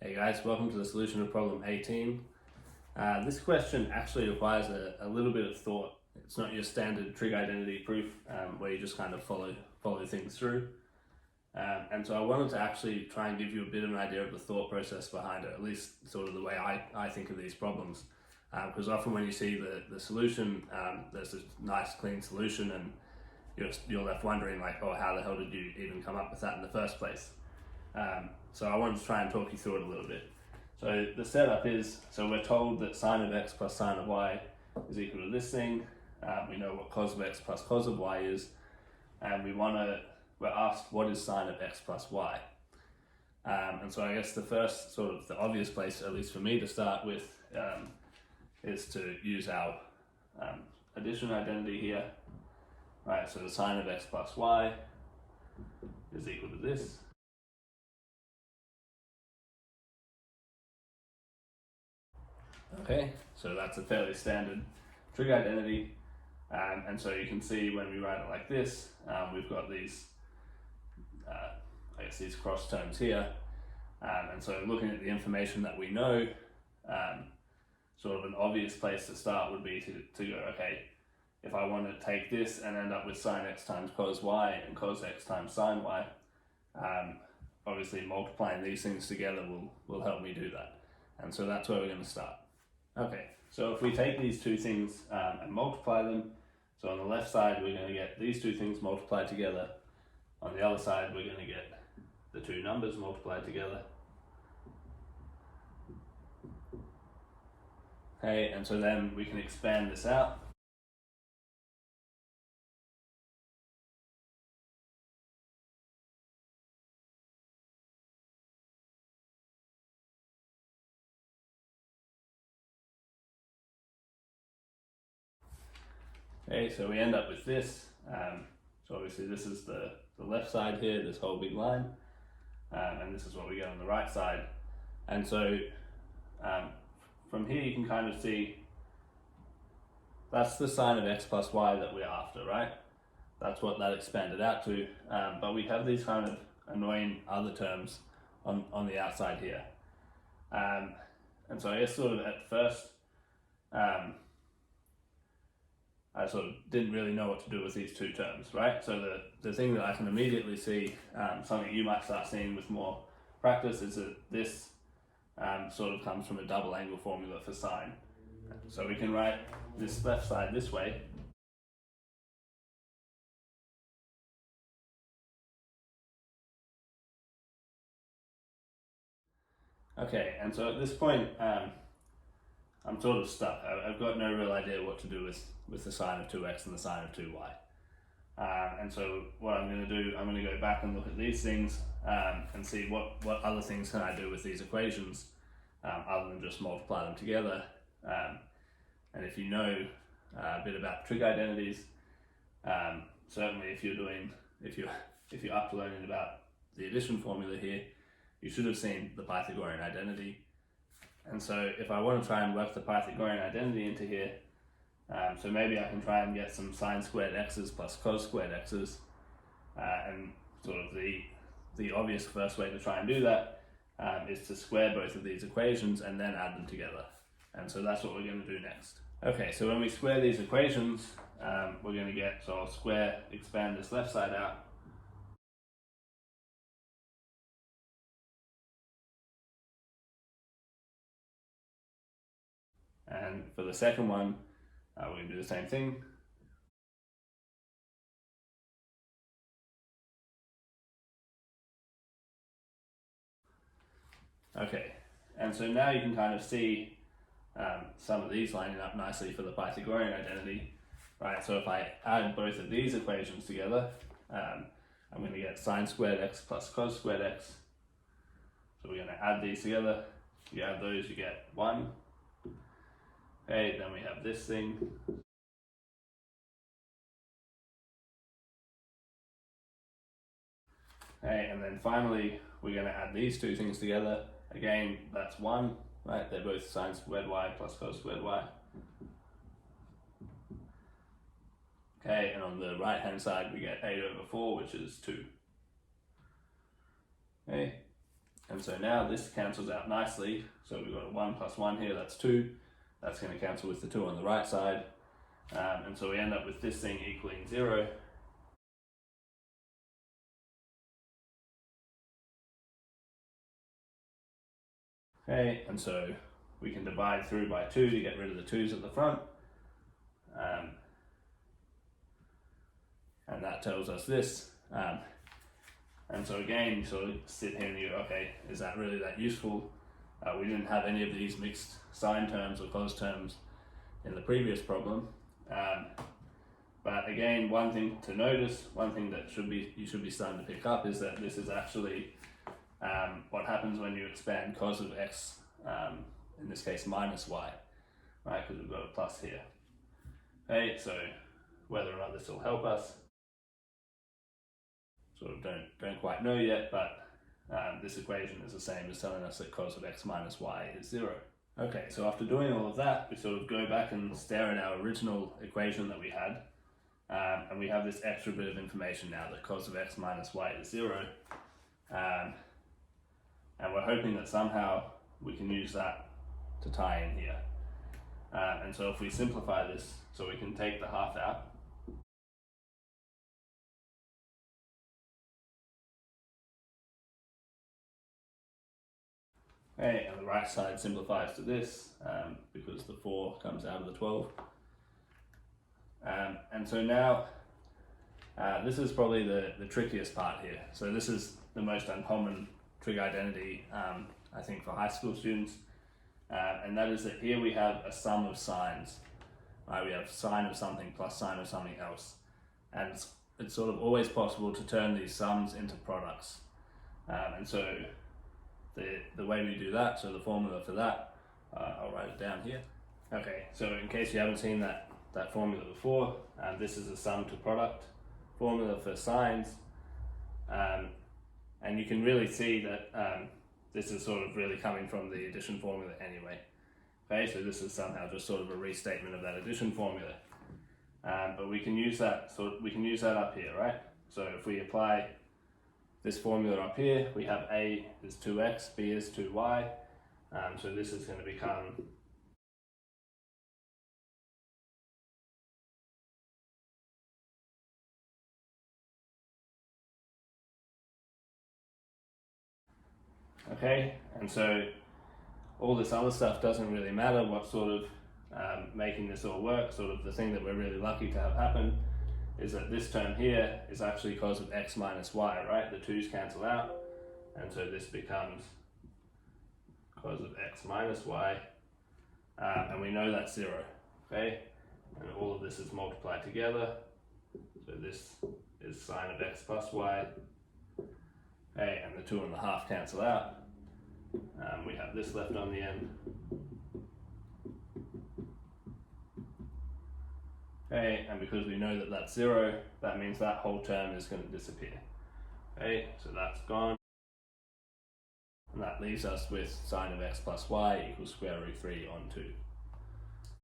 Hey guys, welcome to the solution of problem 18. This question actually requires a little bit of thought. It's not your standard trig identity proof where you just kind of follow things through. And so I wanted to actually try and give you a bit of an idea of the thought process behind it, at least sort of the way I think of these problems. Because often when you see the solution, there's this nice clean solution and you're left wondering like, oh, how the hell did you even come up with that in the first place? So I wanted to try and talk you through it a little bit. So the setup is, so we're told that sine of x plus sine of y is equal to this thing. We know what cos of x plus cos of y is, and we're asked what is sine of x plus y. And so I guess the first sort of the obvious place, at least for me, to start with is to use our addition identity here. Right, so the sine of x plus y is equal to this. Okay, so that's a fairly standard trig identity, and so you can see when we write it like this, we've got these, these cross terms here, and so looking at the information that we know, sort of an obvious place to start would be to go, okay, if I want to take this and end up with sine x times cos y and cos x times sine y, obviously multiplying these things together will help me do that, and so that's where we're going to start. Okay, so if we take these two things and multiply them, so on the left side we're going to get these two things multiplied together, on the other side we're going to get the two numbers multiplied together. Okay, and so then we can expand this out. Okay, so we end up with this. So obviously this is the left side here, this whole big line, and this is what we get on the right side. And so from here you can kind of see that's the sine of x plus y that we're after, right? That's what that expanded out to, but we have these kind of annoying other terms on the outside here. And so I guess sort of at first, I sort of didn't really know what to do with these two terms, right? So the thing that I can immediately see, something you might start seeing with more practice, is that this sort of comes from a double angle formula for sine. So we can write this left side this way. Okay, and so at this point, I'm sort of stuck. I've got no real idea what to do with the sine of 2x and the sine of 2y. And so what I'm going to do, I'm going to go back and look at these things and see what other things can I do with these equations other than just multiply them together. And if you know a bit about trig identities, certainly if you're up to learning about the addition formula here, you should have seen the Pythagorean identity. And so if I want to try and work the Pythagorean identity into here, so maybe I can try and get some sine squared x's plus cos squared x's, and sort of the obvious first way to try and do that is to square both of these equations and then add them together. And so that's what we're going to do next. Okay, so when we square these equations, we're going to get, so I'll expand this left side out. And for the second one, we're going to do the same thing. Okay, and so now you can kind of see some of these lining up nicely for the Pythagorean identity, right? So if I add both of these equations together, I'm going to get sine squared x plus cos squared x. So we're going to add these together. You add those, you get 1. Okay, then we have this thing. Okay, and then finally we're going to add these two things together. Again, that's 1, right? They're both sine squared y plus cos squared y. Okay, and on the right hand side we get 8 over 4, which is 2. Okay, And so now this cancels out nicely. So we've got a 1 plus 1 here, that's 2. That's going to cancel with the 2 on the right side. And so we end up with this thing equaling 0. Okay, and so we can divide through by 2 to get rid of the 2's at the front. And that tells us this. And so again, you sort of sit here and you go, okay, is that really that useful? We didn't have any of these mixed sine terms or cos terms in the previous problem. But again, one thing to notice, one thing that you should be starting to pick up is that this is actually what happens when you expand cos of x, in this case minus y, right? Because we've got a plus here. Okay, so whether or not this will help us, sort of don't quite know yet, but this equation is the same as telling us that cos of x minus y is 0. Okay, so after doing all of that, we sort of go back and stare at our original equation that we had, and we have this extra bit of information now that cos of x minus y is 0, and we're hoping that somehow we can use that to tie in here. And so if we simplify this, so we can take the half out, okay, and the right side simplifies to this because the 4 comes out of the 12. And so now, this is probably the trickiest part here. So this is the most uncommon trig identity, I think, for high school students. And that is that here we have a sum of sines. Right? We have sine of something plus sine of something else. And it's sort of always possible to turn these sums into products. And so the way we do that, so the formula for that, I'll write it down here. Okay, so in case you haven't seen that formula before, this is a sum to product formula for sines. And you can really see that this is sort of really coming from the addition formula anyway. Okay, so this is somehow just sort of a restatement of that addition formula. But we can use that up here, right? So if we apply this formula up here, we have a is 2x, b is 2y. So this is going to become okay, and so all this other stuff doesn't really matter. What sort of making this all work, sort of the thing that we're really lucky to have happen is that this term here is actually cos of x minus y, right? The 2's cancel out, and so this becomes cos of x minus y, and we know that's 0, okay? And all of this is multiplied together, so this is sine of x plus y, okay, and the 2 and the half cancel out. We have this left on the end. Okay, and because we know that that's 0, that means that whole term is going to disappear. Okay, so that's gone. And that leaves us with sine of x plus y equals square root 3 on 2.